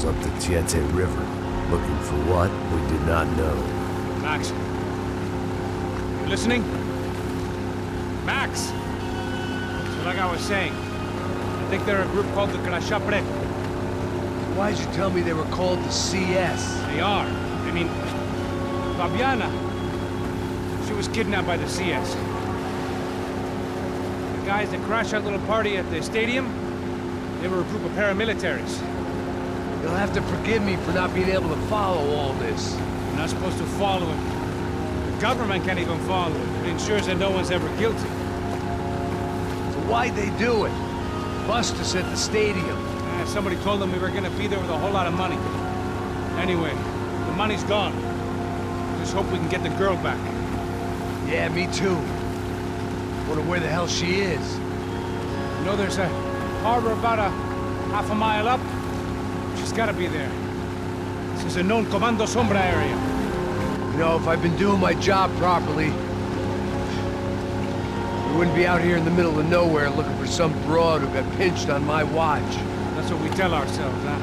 miles up the Tiete River. Looking for what? We did not know. Max. You listening? Max! So like I was saying, I think they're a group called the Crashapre. Why'd you tell me they were called the CS? They are. I mean, Fabiana, she was kidnapped by the CS. The guys that crashed that little party at the stadium, they were a group of paramilitaries. You'll have to forgive me for not being able to follow all this. You're not supposed to follow it. The government can't even follow it. It ensures that no one's ever guilty. So why'd they do it? Bust us at the stadium. Somebody told them we were gonna be there with a whole lot of money. Anyway, the money's gone. Just hope we can get the girl back. Yeah, me too. Wonder where the hell she is. You know, there's a harbor about a half a mile up. She's gotta be there. This is a known Comando Sombra area. You know, if I've been doing my job properly, we wouldn't be out here in the middle of nowhere looking for some broad who got pinched on my watch. That's what we tell ourselves, huh?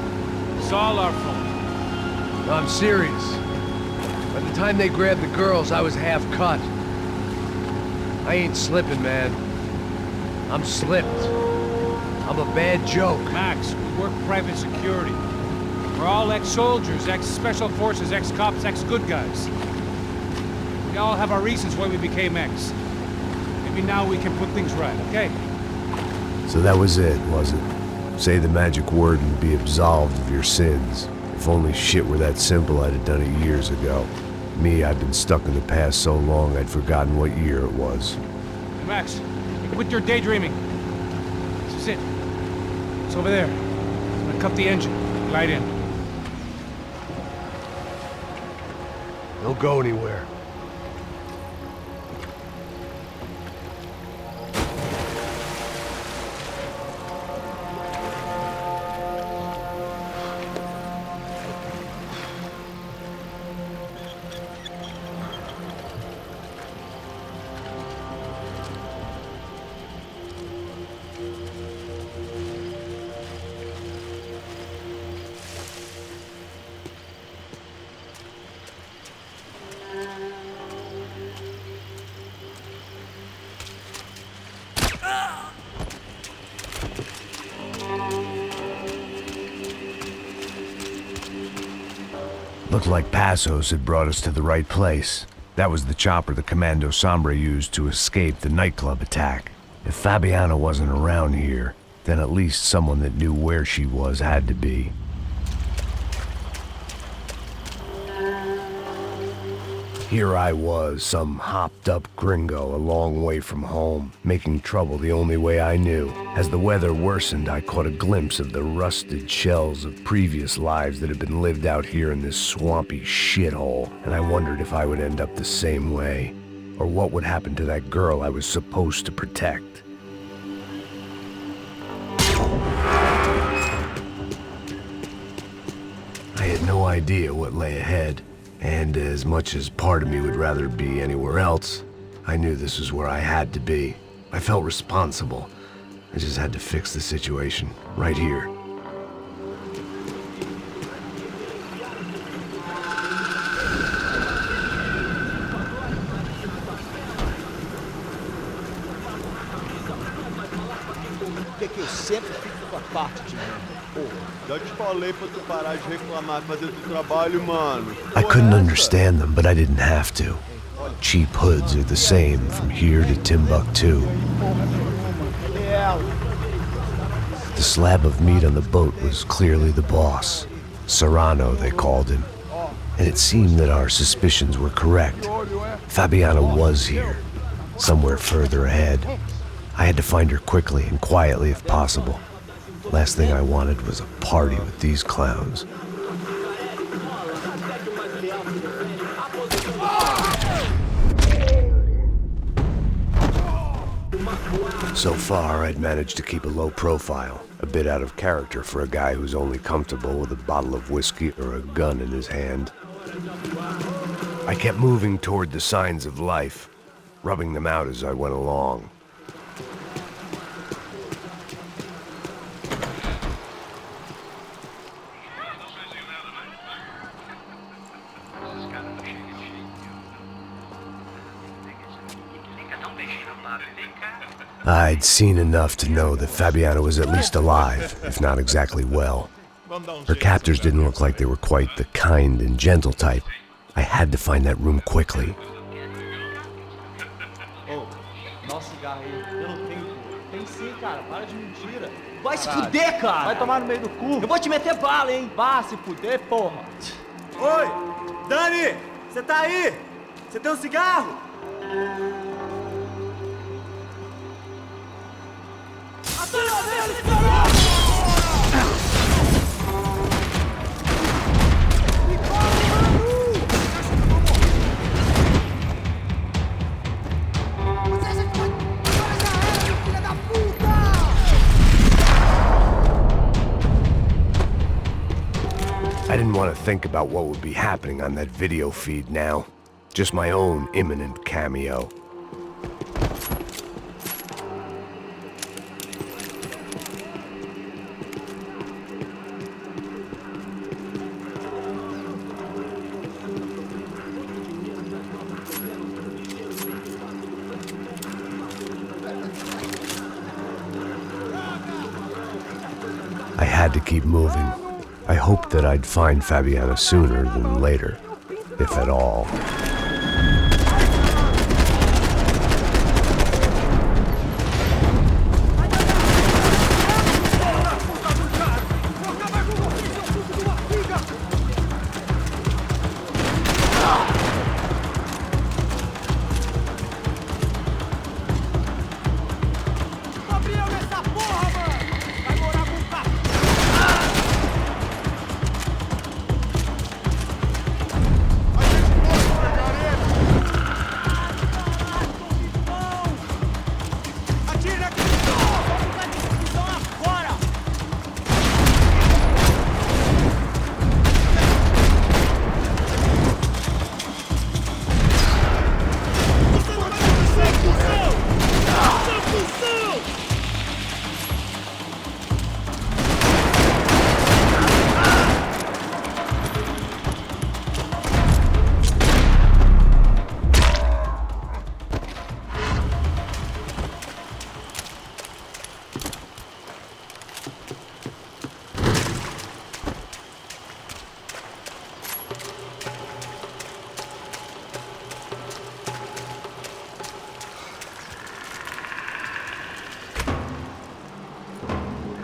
It's all our fault. No, I'm serious. By the time they grabbed the girls, I was half cut. I ain't slipping, man. I'm slipped. I'm a bad joke. Max, we work private security. We're all ex-soldiers, ex-special forces, ex-cops, ex-good guys. We all have our reasons why we became ex. Maybe now we can put things right, okay? So that was it, was it? Say the magic word and be absolved of your sins. If only shit were that simple, I'd have done it years ago. Me, I've been stuck in the past so long I'd forgotten what year it was. Hey Max, quit your daydreaming. This is it. It's over there. I'm gonna cut the engine. Glide in. Don't go anywhere. Looked like Passos had brought us to the right place. That was the chopper the Comando Sombra used to escape the nightclub attack. If Fabiana wasn't around here, then at least someone that knew where she was had to be. Here I was, some hopped-up gringo a long way from home, making trouble the only way I knew. As the weather worsened, I caught a glimpse of the rusted shells of previous lives that had been lived out here in this swampy shithole, and I wondered if I would end up the same way, or what would happen to that girl I was supposed to protect. I had no idea what lay ahead. And as much as part of me would rather be anywhere else, I knew this was where I had to be. I felt responsible. I just had to fix the situation, right here. Que eu sempre fico com a parte de mim. Já te falei pra tu parar de reclamar, fazer teu trabalho, mano. I couldn't understand them, but I didn't have to. Cheap hoods are the same from here to Timbuktu. The slab of meat on the boat was clearly the boss. Serrano, they called him. And it seemed that our suspicions were correct. Fabiana was here, somewhere further ahead. I had to find her quickly and quietly if possible. Last thing I wanted was a party with these clowns. So far, I'd managed to keep a low profile, a bit out of character for a guy who's only comfortable with a bottle of whiskey or a gun in his hand. I kept moving toward the signs of life, rubbing them out as I went along. I'd seen enough to know that Fabiana was at least alive, if not exactly well. Her captors didn't look like they were quite the kind and gentle type. I had to find that room quickly. Vai se fuder, cara! Vai tomar no meio do cu! Eu vou te meter bala, hein? Vá se fuder, porra! Oi! Dani! Você tá aí? Você tem um cigarro? Atira neles, caralho! I didn't want to think about what would be happening on that video feed now. Just my own imminent cameo. I had to keep moving. I hoped that I'd find Fabiana sooner than later, if at all.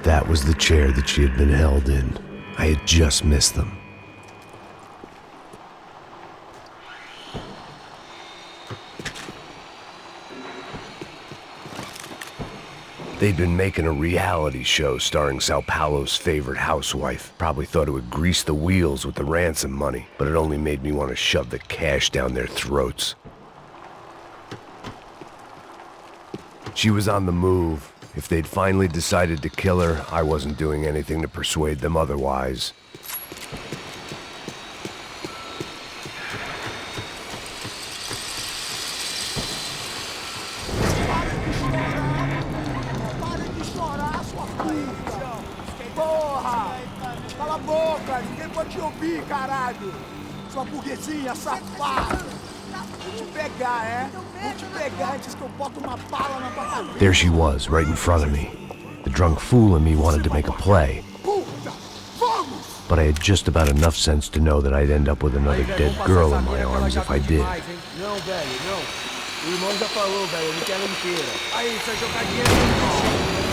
That was the chair that she had been held in. I had just missed them. They'd been making a reality show starring Sao Paulo's favorite housewife. Probably thought it would grease the wheels with the ransom money, but it only made me want to shove the cash down their throats. She was on the move. If they'd finally decided to kill her, I wasn't doing anything to persuade them otherwise. Porra! Cala a boca! Ninguém pode te ouvir, caralho! Sua burguesinha safada! Vou te pegar, é? Vou te pegar antes que eu boto uma bala na tua cabeça! There she was, right in front of me. The drunk fool in me wanted to make a play. But I had just about enough sense to know that I'd end up with another dead girl in my arms if I did. Não, velho, não. O irmão já falou, velho, eu não quero inteira. Aí, você vai jogar dinheiro no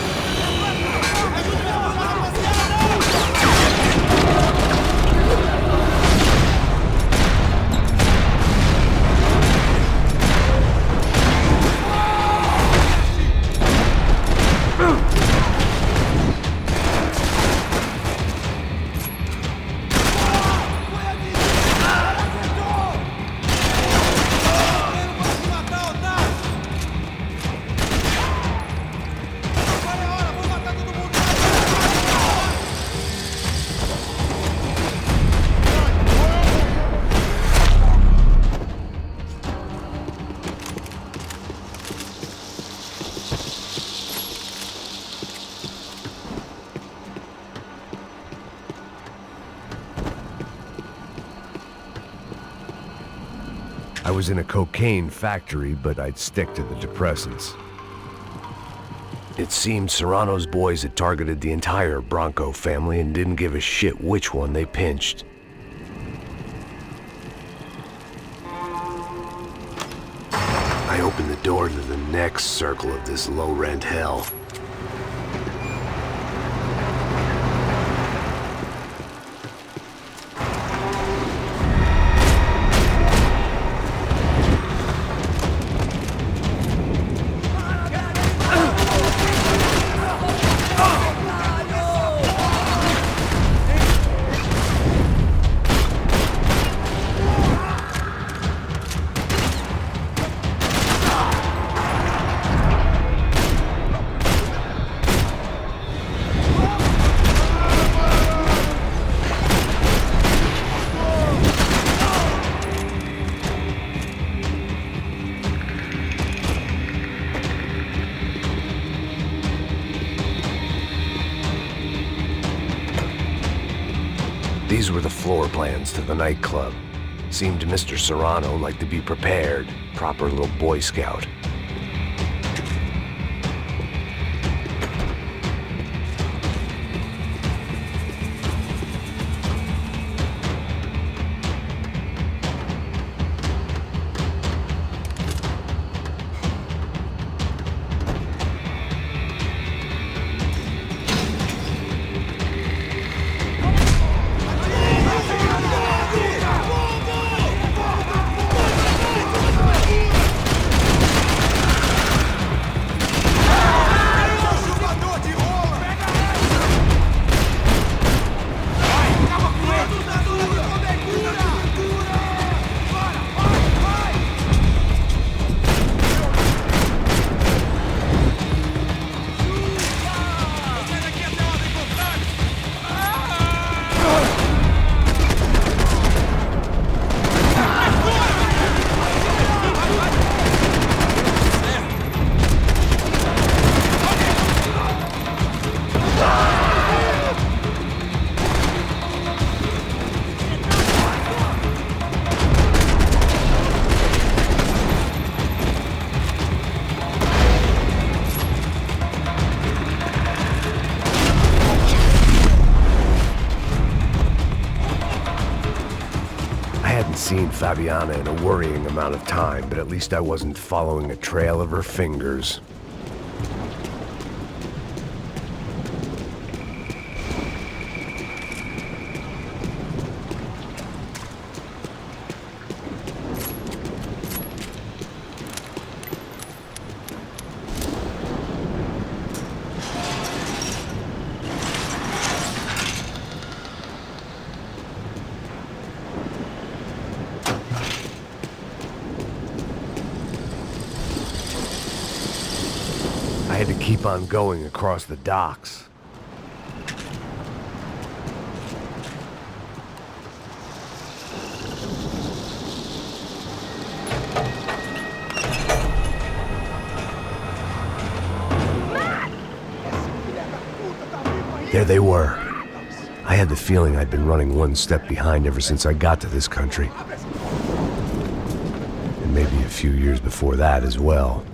I was in a cocaine factory, but I'd stick to the depressants. It seemed Serrano's boys had targeted the entire Bronco family and didn't give a shit which one they pinched. I opened the door to the next circle of this low-rent hell. These were the floor plans to the nightclub. Seemed to Mr. Serrano like to be prepared, proper little Boy Scout. Seen Fabiana in a worrying amount of time, but at least I wasn't following a trail of her fingers. I had to keep on going across the docks. There they were. I had the feeling I'd been running one step behind ever since I got to this country. And maybe a few years before that as well.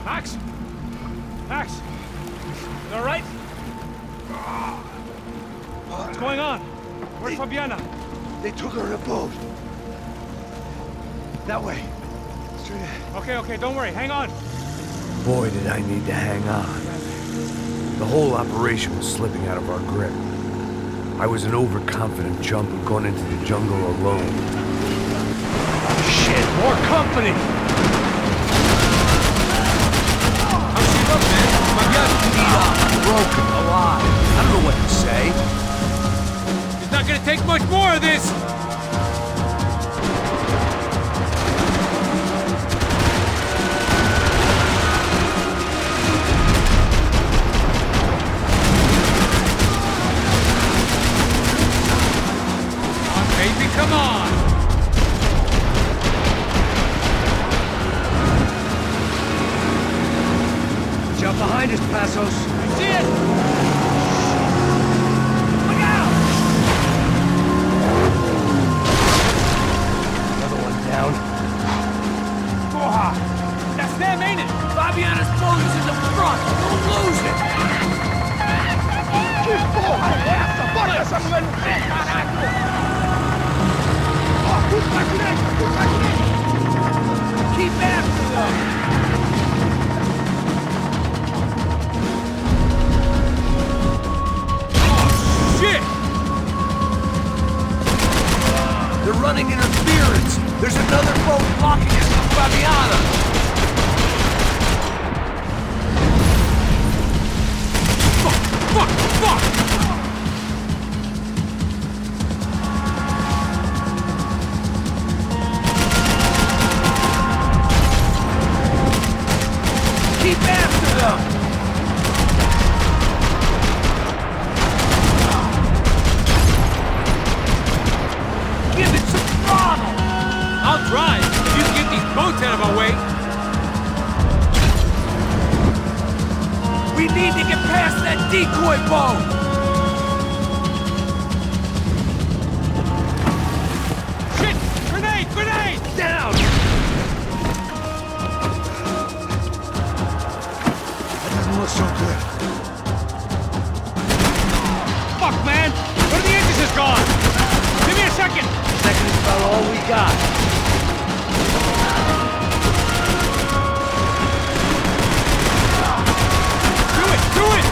Max? Max? You all right? What's going on? Where's Fabiana? They took her in a boat. That way. Straight ahead. Okay, don't worry. Hang on. Boy, did I need to hang on. The whole operation was slipping out of our grip. I was an overconfident chump who'd gone into the jungle alone. Shit, more company! How's she look, man? Fabiana beat up. Broken, alive. I don't know what to say. It's not gonna take much more of this. Come on! Jump behind us, Passos. I see it! Look out! Another one down. Porra! That's them, ain't it? Fabiana's boat is in the front. Don't lose it. Que porra é essa? Bota essa mulher no pé, caralho! Tudo pra direita, tudo pra direita! Keep after them. Oh, shit! They're running interference. There's another boat blocking us from Fabiana. Fuck! Keep after them. Give it some throttle. I'll drive if you can get these boats out of our way. We need to get past that decoy boat. Shit! Grenade! Down! Doesn't look so good. Fuck, man! One of the engines is gone! Give me a second! Second is about all we got. Do it!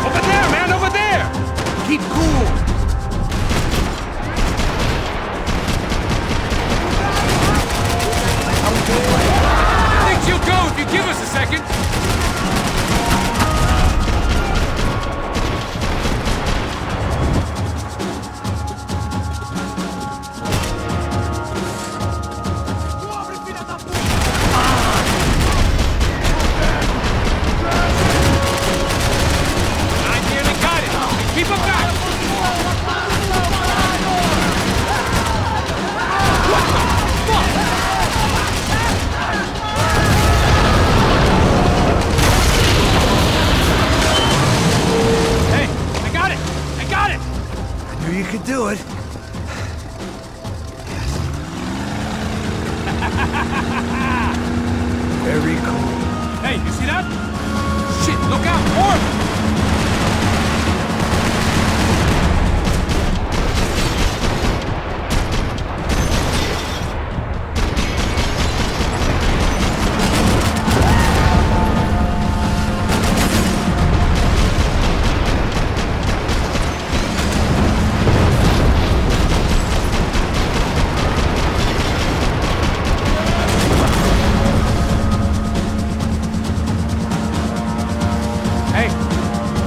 Over there, man! Over there! Keep cool. I think she'll go if you give us a second. I nearly got it. Keep him back. What the fuck? Hey, I got it. I knew you could do it. Very cool. Hey, you see that? Shit, look out! More!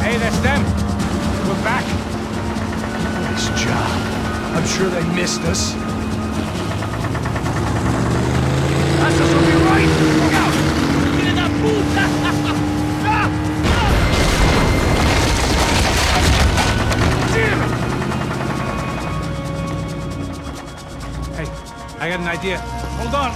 Hey, that's them. We're back. Nice job. I'm sure they missed us. Passos will be right. Look out. Filha da puta. Damn it. Hey, I got an idea. Hold on.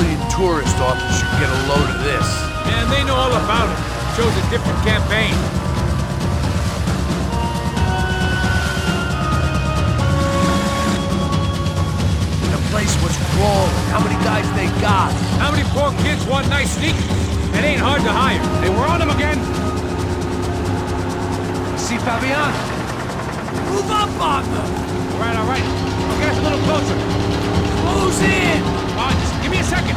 civilian tourist officer get a load of this. And they know all about it. Shows a different campaign. The place was crawling. How many guys they got? How many poor kids want nice sneakers? It ain't hard to hire. Hey, we're on them again. See Fabian? Move up on them! All right. I'll get us a little closer. Close in! Just give me a second.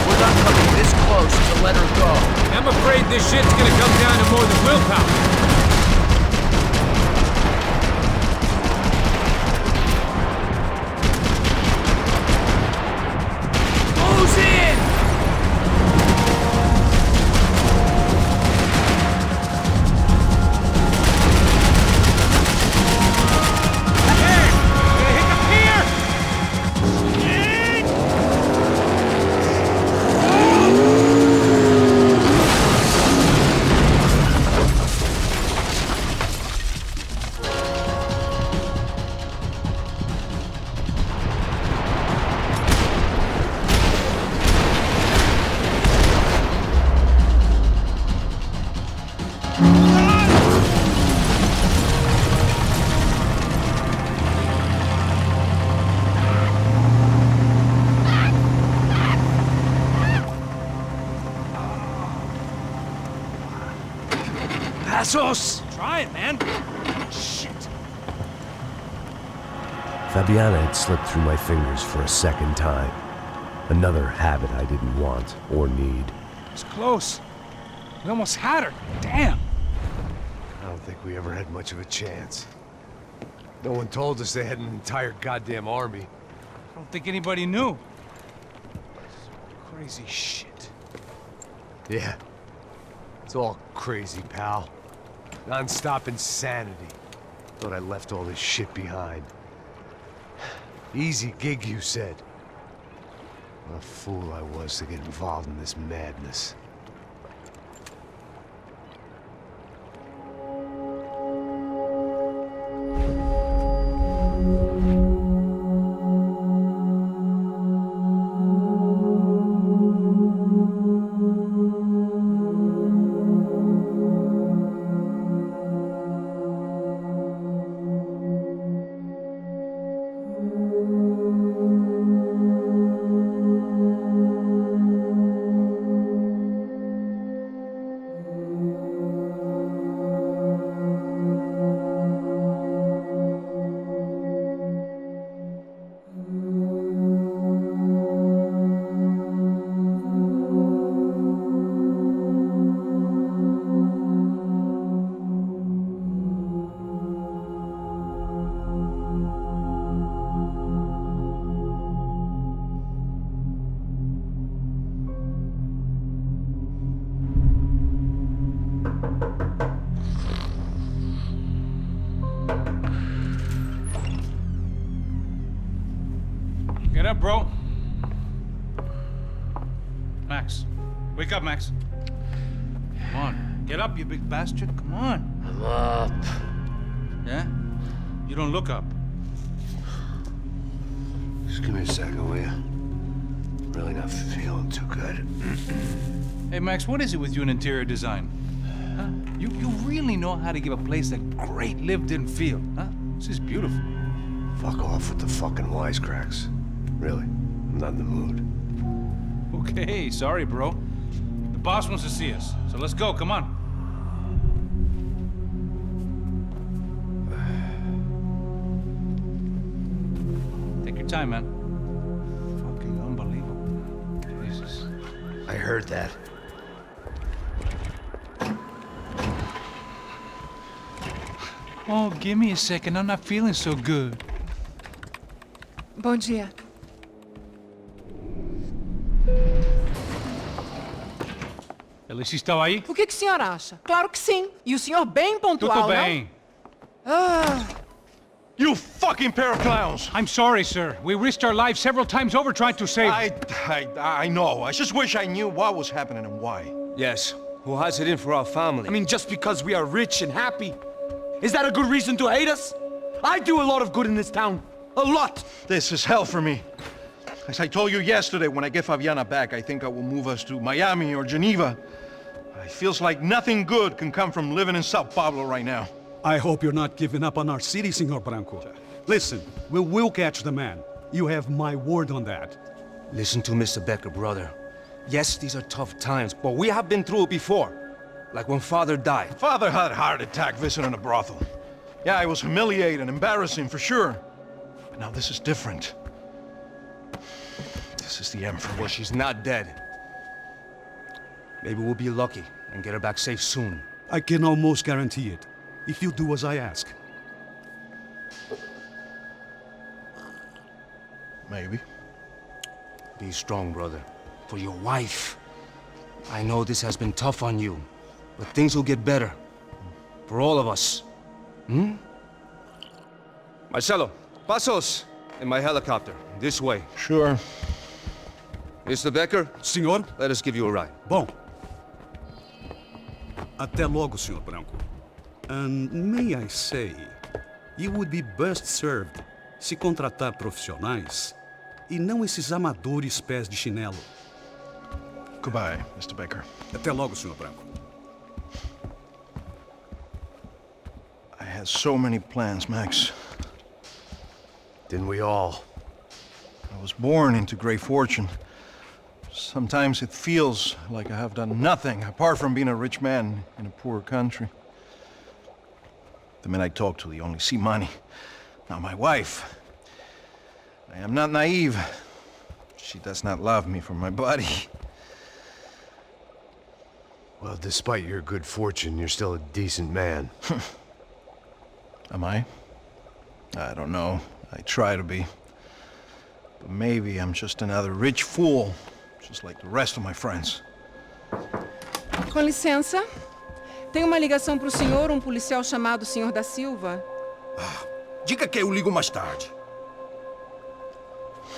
We're not coming this close to let her go. I'm afraid this shit's gonna come down to more than willpower. Close in! Passos! Try it, man. Shit. Fabiana had slipped through my fingers for a second time. Another habit I didn't want or need. It's close. We almost had her. Damn. I don't think we ever had much of a chance. No one told us they had an entire goddamn army. I don't think anybody knew. Crazy shit. Yeah. It's all crazy, pal. Non-stop insanity. Thought I left all this shit behind. Easy gig, you said. What a fool I was to get involved in this madness. Get up, bro. Max. Wake up, Max. Come on. Get up, you big bastard. Come on. I'm up. Yeah? You don't look up. Just give me a second, will you? Really not feeling too good. Hey, Max, what is it with you and interior design? Huh? You really know how to give a place a great lived-in feel, huh? This is beautiful. Fuck off with the fucking wisecracks. Really, I'm not in the mood. Okay, sorry, bro. The boss wants to see us, so let's go, come on. Take your time, man. Fucking unbelievable. Jesus. I heard that. Oh, give me a second. I'm not feeling so good. Bom dia. Alice estava aí? O que o senhor acha? Claro que sim. E o senhor bem pontual, Tudo bem. não? Ah, You fucking pair of clowns! I'm sorry, sir. We risked our lives several times over trying to save... I know. I just wish I knew what was happening and why. Yes, who has it in for our family? I mean, just because we are rich and happy, is that a good reason to hate us? I do a lot of good in this town. A lot! This is hell for me. As I told you yesterday, when I get Fabiana back, I think I will move us to Miami or Geneva. It feels like nothing good can come from living in Sao Paulo right now. I hope you're not giving up on our city, Senor Branco. Listen, we will catch the man. You have my word on that. Listen to Mr. Becker, brother. Yes, these are tough times, but we have been through it before. Like when Father died. Father had a heart attack visiting a brothel. Yeah, it was humiliating, embarrassing, for sure. But now this is different. This is the end for me. Well, she's not dead. Maybe we'll be lucky and get her back safe soon. I can almost guarantee it, if you do as I ask. Maybe. Be strong, brother. For your wife. I know this has been tough on you, but things will get better. For all of us. Hmm? Marcelo, pasos in my helicopter. This way. Sure. Mr. Becker? Senhor? Let us give you a ride. Bom. Até logo, Senhor Branco. And may I say, you would be best served se contratar profissionais e não esses amadores pés de chinelo. Goodbye, Mr. Becker. Até logo, Senhor Branco. I had so many plans, Max. Didn't we all? I was born into great fortune. Sometimes it feels like I have done nothing apart from being a rich man in a poor country. The men I talk to, they only see money. Now my wife, I am not naive. She does not love me for my body. Well, despite your good fortune, you're still a decent man. Am I? I don't know. I try to be. But maybe I'm just another rich fool, just like the rest of my friends. Com licença. Tem uma ligação para o senhor, um policial chamado Senhor da Silva. Diga que eu ligo mais tarde.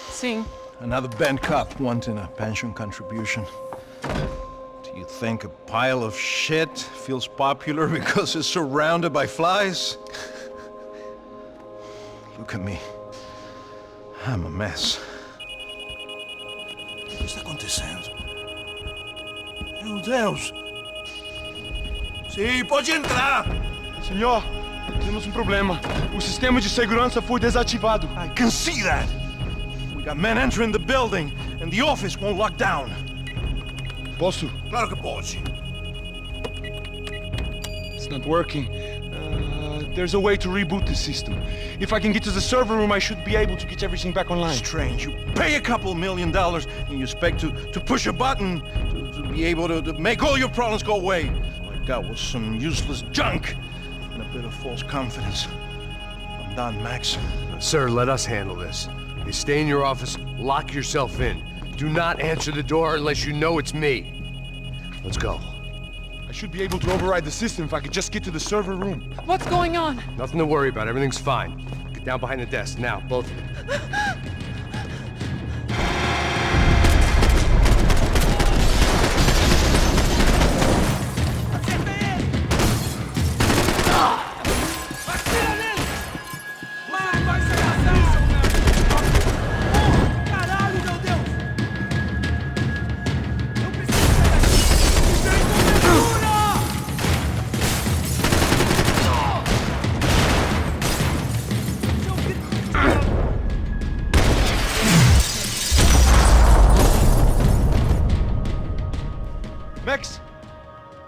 Sim. Another band cop wanting a pension contribution. Do you think a pile of shit feels popular because it's surrounded by flies? Look at me. I'm a mess. O que está acontecendo? Meu Deus! Sim, pode entrar! Senhor, temos problema. O sistema de segurança foi desativado. I can see that! We got men entering the building, and the office won't lock down. Posso? Claro que pode. It's not working. There's a way to reboot the system. If I can get to the server room, I should be able to get everything back online. Strange. You pay a couple $1 million, and you expect to push a button to be able to make all your problems go away. All I got was some useless junk and a bit of false confidence. I'm done, Max. Sir, let us handle this. You stay in your office, lock yourself in. Do not answer the door unless you know it's me. Let's go. I should be able to override the system if I could just get to the server room. What's going on? Nothing to worry about. Everything's fine. Get down behind the desk now, both of you.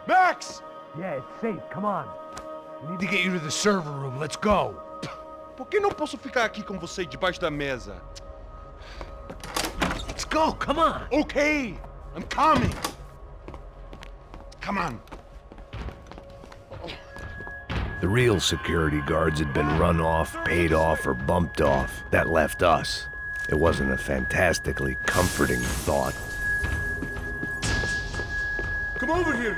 Max! Yeah, it's safe. Come on. We need to get you to the server room. Let's go. Por que não posso ficar aqui com você debaixo da mesa? Let's go. Come on. Okay, I'm coming. Come on. The real security guards had been run off, paid off, or bumped off. That left us. It wasn't a fantastically comforting thought. Come over here.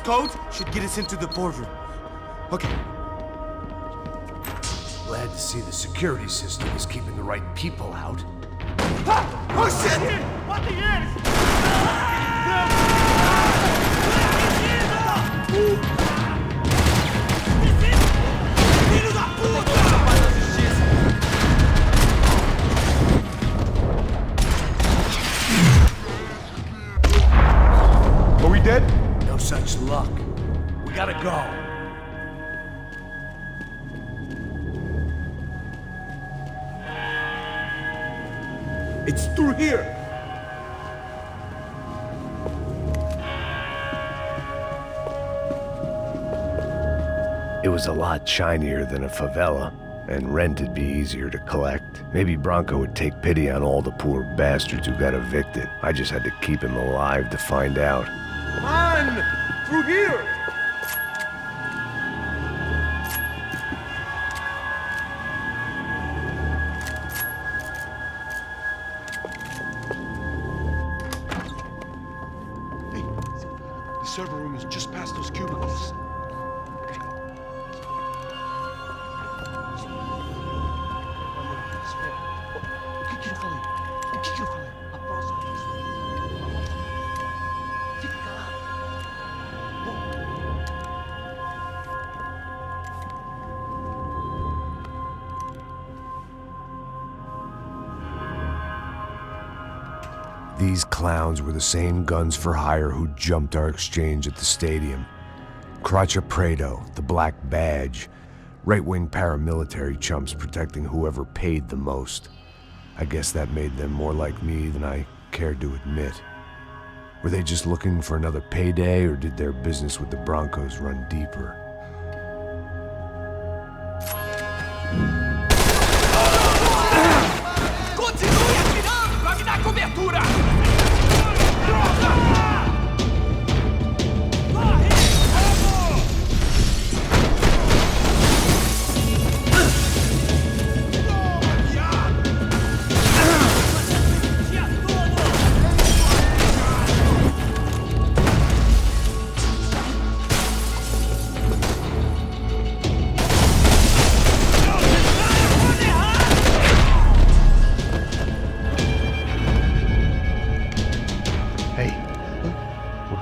Morse code should get us into the boardroom. Okay. Glad to see the security system is keeping the right people out. Oh shit! What the Are we dead? No such luck. We gotta go. It's through here. It was a lot shinier than a favela, and rent'd be easier to collect. Maybe Bronco would take pity on all the poor bastards who got evicted. I just had to keep him alive to find out. Come on! Through here! Hey, the server room is just past those cubicles. These clowns were the same guns for hire who jumped our exchange at the stadium. Craccia Prado, the Black Badge, right-wing paramilitary chumps protecting whoever paid the most. I guess that made them more like me than I cared to admit. Were they just looking for another payday, or did their business with the Broncos run deeper? Continue atirando pra me dar cobertura!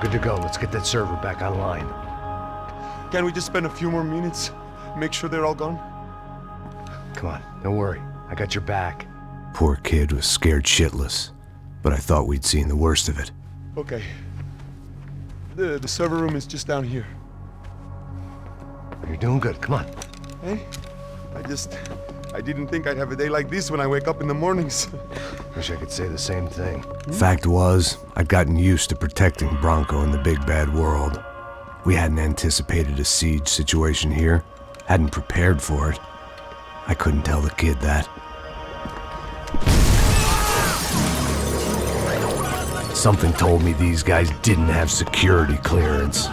Good to go. Let's get that server back online. Can't we just spend a few more minutes? Make sure they're all gone? Come on, don't worry. I got your back. Poor kid was scared shitless, but I thought we'd seen the worst of it. Okay. The server room is just down here. You're doing good. Come on. Hey, I didn't think I'd have a day like this when I wake up in the mornings. Wish I could say the same thing. Fact was, I'd gotten used to protecting Bronco in the big bad world. We hadn't anticipated a siege situation here, hadn't prepared for it. I couldn't tell the kid that. Something told me these guys didn't have security clearance.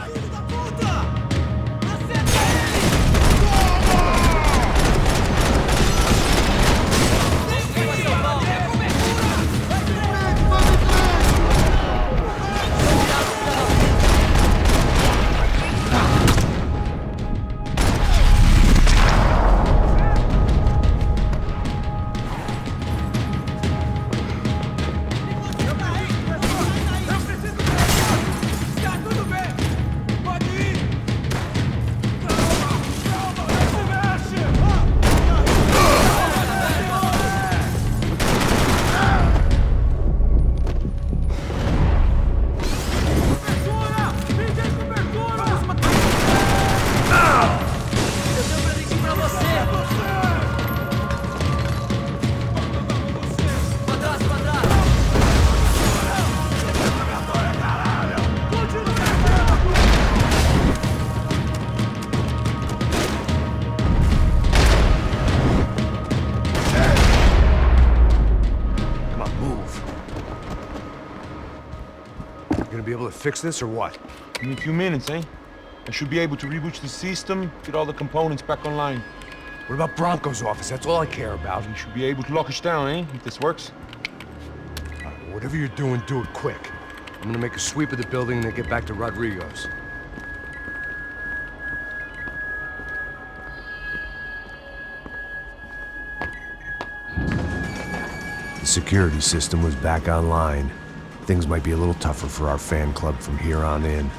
Be able to fix this or what? In a few minutes, eh? I should be able to reboot the system, get all the components back online. What about Bronco's office? That's all I care about. We should be able to lock us down, eh? If this works. Whatever you're doing, do it quick. I'm gonna make a sweep of the building and then get back to Rodrigo's. The security system was back online. Things might be a little tougher for our fan club from here on in.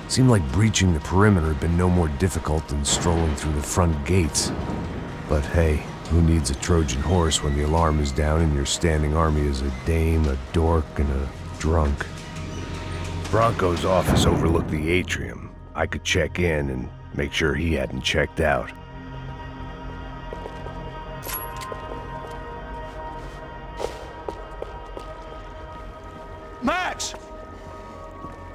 Seemed like breaching the perimeter had been no more difficult than strolling through the front gates. But hey, who needs a Trojan horse when the alarm is down and your standing army is a dame, a dork, and a drunk? Bronco's office overlooked the atrium. I could check in and make sure he hadn't checked out. Max!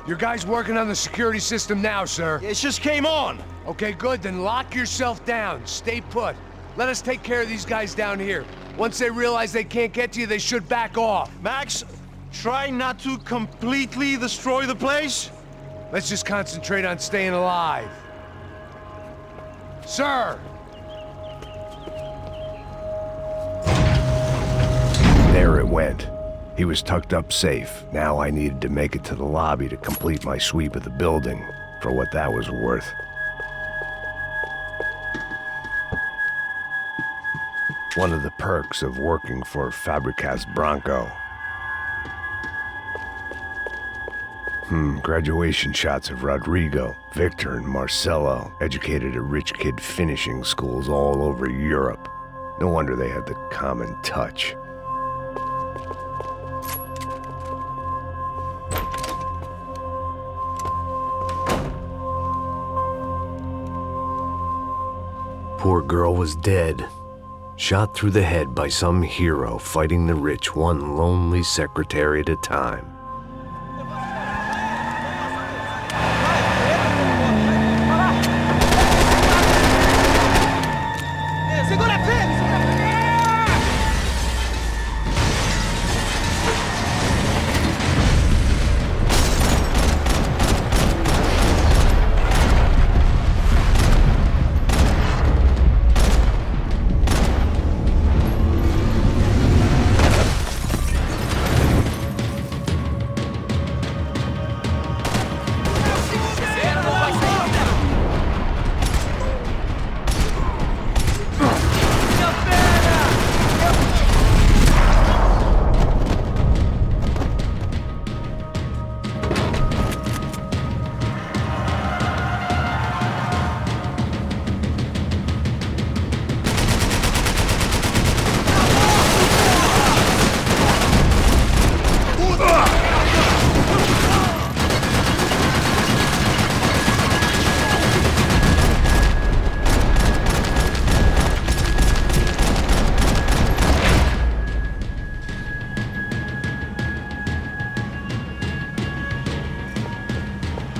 Your guy's working on the security system now, sir. It just came on. Okay, good. Then lock yourself down. Stay put. Let us take care of these guys down here. Once they realize they can't get to you, they should back off. Max, try not to completely destroy the place. Let's just concentrate on staying alive. Sir! There it went. He was tucked up safe. Now I needed to make it to the lobby to complete my sweep of the building, for what that was worth. One of the perks of working for Fabricas Bronco. Graduation shots of Rodrigo, Victor, and Marcelo, educated at rich kid finishing schools all over Europe. No wonder they had the common touch. Poor girl was dead. Shot through the head by some hero fighting the rich one lonely secretary at a time.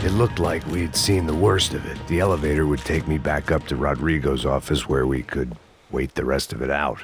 It looked like we had seen the worst of it. The elevator would take me back up to Rodrigo's office where we could wait the rest of it out.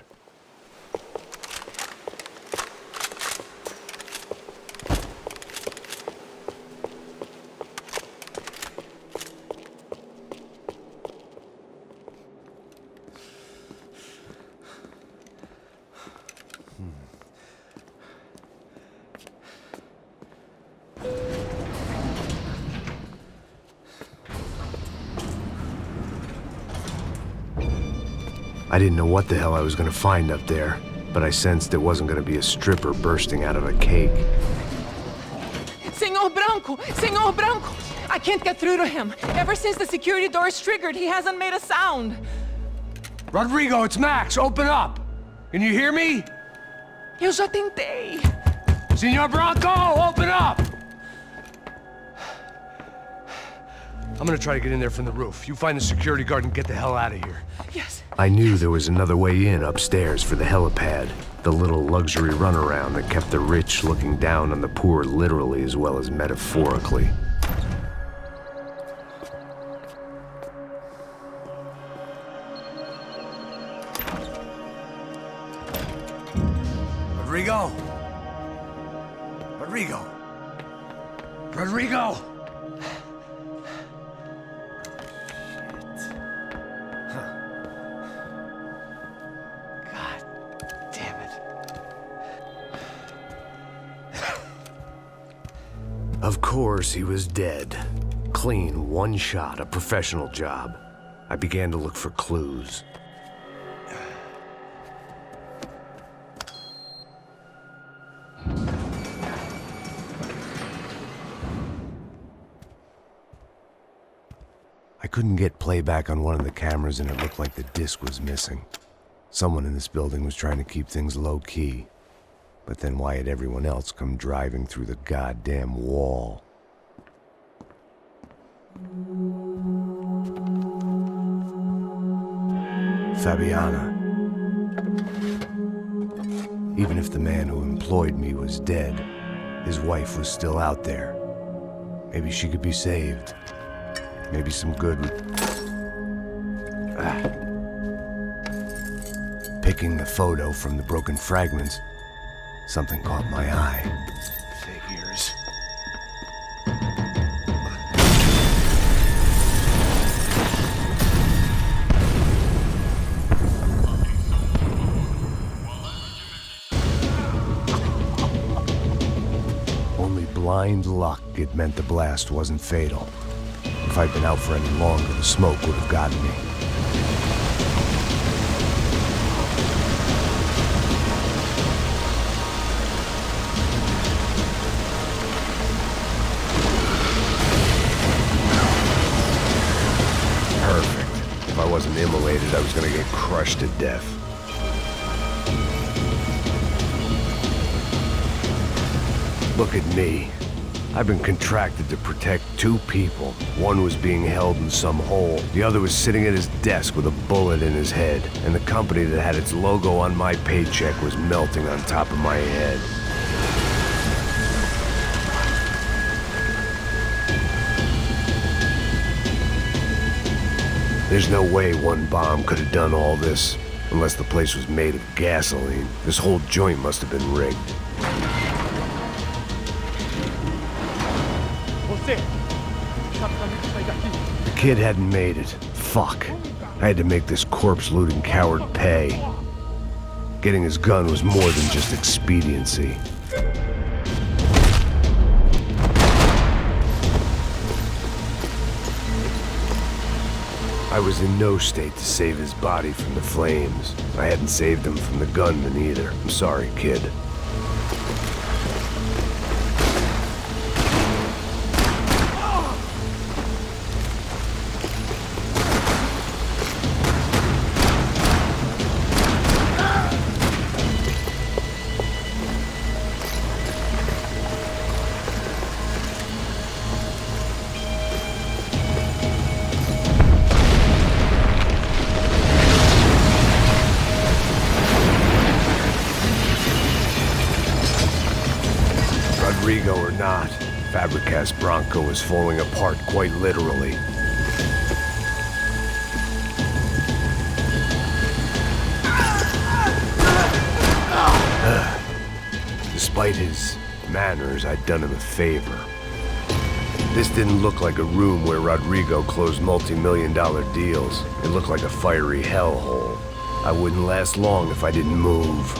I didn't know what the hell I was going to find up there, but I sensed it wasn't going to be a stripper bursting out of a cake. Senor Branco! Senor Branco! I can't get through to him. Ever since the security door is triggered, he hasn't made a sound. Rodrigo, it's Max. Open up. Can you hear me? Eu já tentei. Senor Branco, open up! I'm gonna try to get in there from the roof. You find the security guard and get the hell out of here. Yes. I knew there was another way in upstairs for the helipad, the little luxury runaround that kept the rich looking down on the poor literally as well as metaphorically. Rodrigo? Rodrigo? Rodrigo? Of course, he was dead. Clean, one shot, a professional job. I began to look for clues. couldn't get playback on one of the cameras and it looked like the disc was missing. Someone in this building was trying to keep things low-key. But then why had everyone else come driving through the goddamn wall? Fabiana. Even if the man who employed me was dead, his wife was still out there. Maybe she could be saved. Maybe some good would... Picking the photo from the broken fragments, something caught my eye. Figures. Only blind luck it meant the blast wasn't fatal. If I'd been out for any longer, the smoke would have gotten me. Perfect. If I wasn't immolated, I was gonna get crushed to death. Look at me. I've been contracted to protect two people. One was being held in some hole. The other was sitting at his desk with a bullet in his head. And the company that had its logo on my paycheck was melting on top of my head. There's no way one bomb could have done all this. Unless the place was made of gasoline. This whole joint must have been rigged. The kid hadn't made it. Fuck. I had to make this corpse-looting coward pay. Getting his gun was more than just expediency. I was in no state to save his body from the flames. I hadn't saved him from the gunman either. I'm sorry, kid. Rodrigo or not, Fabricas Bronco is falling apart quite literally. Despite his manners, I'd done him a favor. This didn't look like a room where Rodrigo closed multi-million-dollar deals. It looked like a fiery hellhole. I wouldn't last long if I didn't move.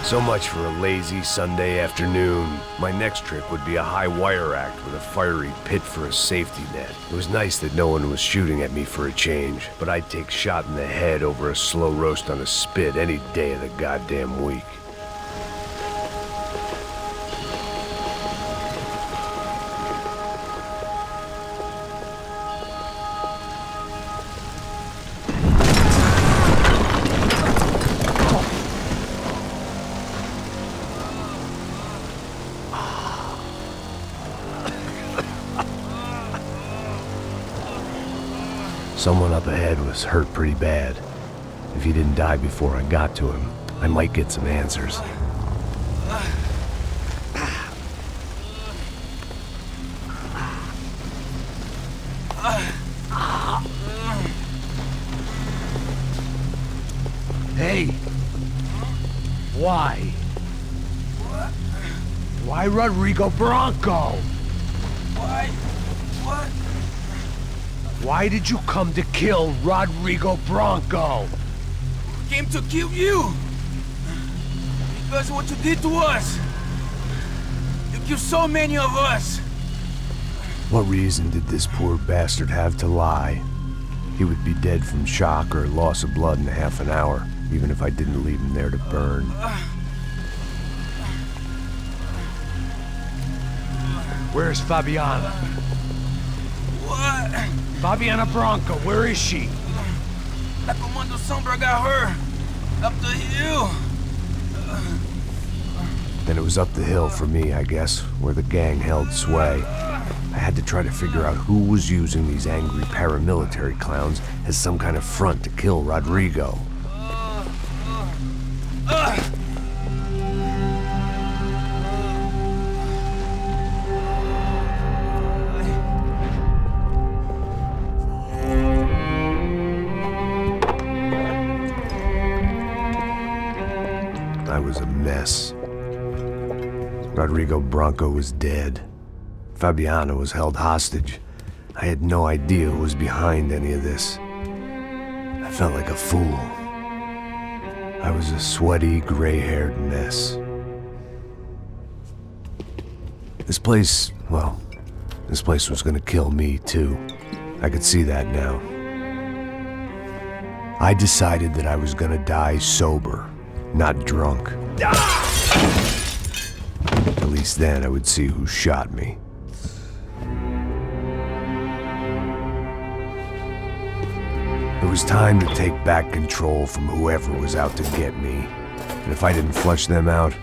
So much for a lazy Sunday afternoon. My next trick would be a high wire act with a fiery pit for a safety net. It was nice that no one was shooting at me for a change, but I'd take shot in the head over a slow roast on a spit any day of the goddamn week. Someone up ahead was hurt pretty bad. If he didn't die before I got to him, I might get some answers. Hey! Why? Why Rodrigo Bronco? Why? What? Why did you come to kill Rodrigo Bronco? Came to kill you! Because what you did to us! You killed so many of us! What reason did this poor bastard have to lie? He would be dead from shock or loss of blood in half an hour, even if I didn't leave him there to burn. Where's Fabiana? What? Fabiana Bronco, where is she? La Comando Sombra got her! Up the hill! Then it was up the hill for me, I guess, where the gang held sway. I had to try to figure out who was using these angry paramilitary clowns as some kind of front to kill Rodrigo. I was a mess. Rodrigo Bronco was dead. Fabiana was held hostage. I had no idea who was behind any of this. I felt like a fool. I was a sweaty, gray-haired mess. This place, well, this place was gonna kill me too. I could see that now. I decided that I was gonna die sober, not drunk. At least then I would see who shot me. It was time to take back control from whoever was out to get me. And if I didn't flush them out,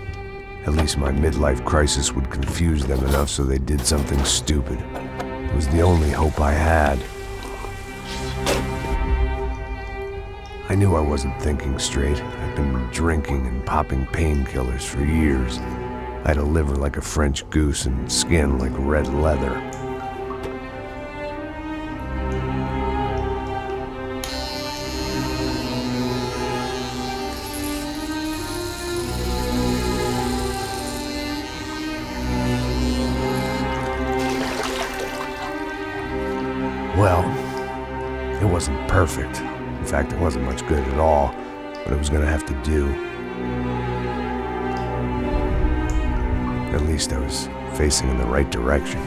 at least my midlife crisis would confuse them enough so they did something stupid. It was the only hope I had. I knew I wasn't thinking straight. I'd been drinking and popping painkillers for years. I had a liver like a French goose and skin like red leather. Well, it wasn't perfect. In fact, it wasn't much good at all, but it was gonna have to do. At least I was facing in the right direction.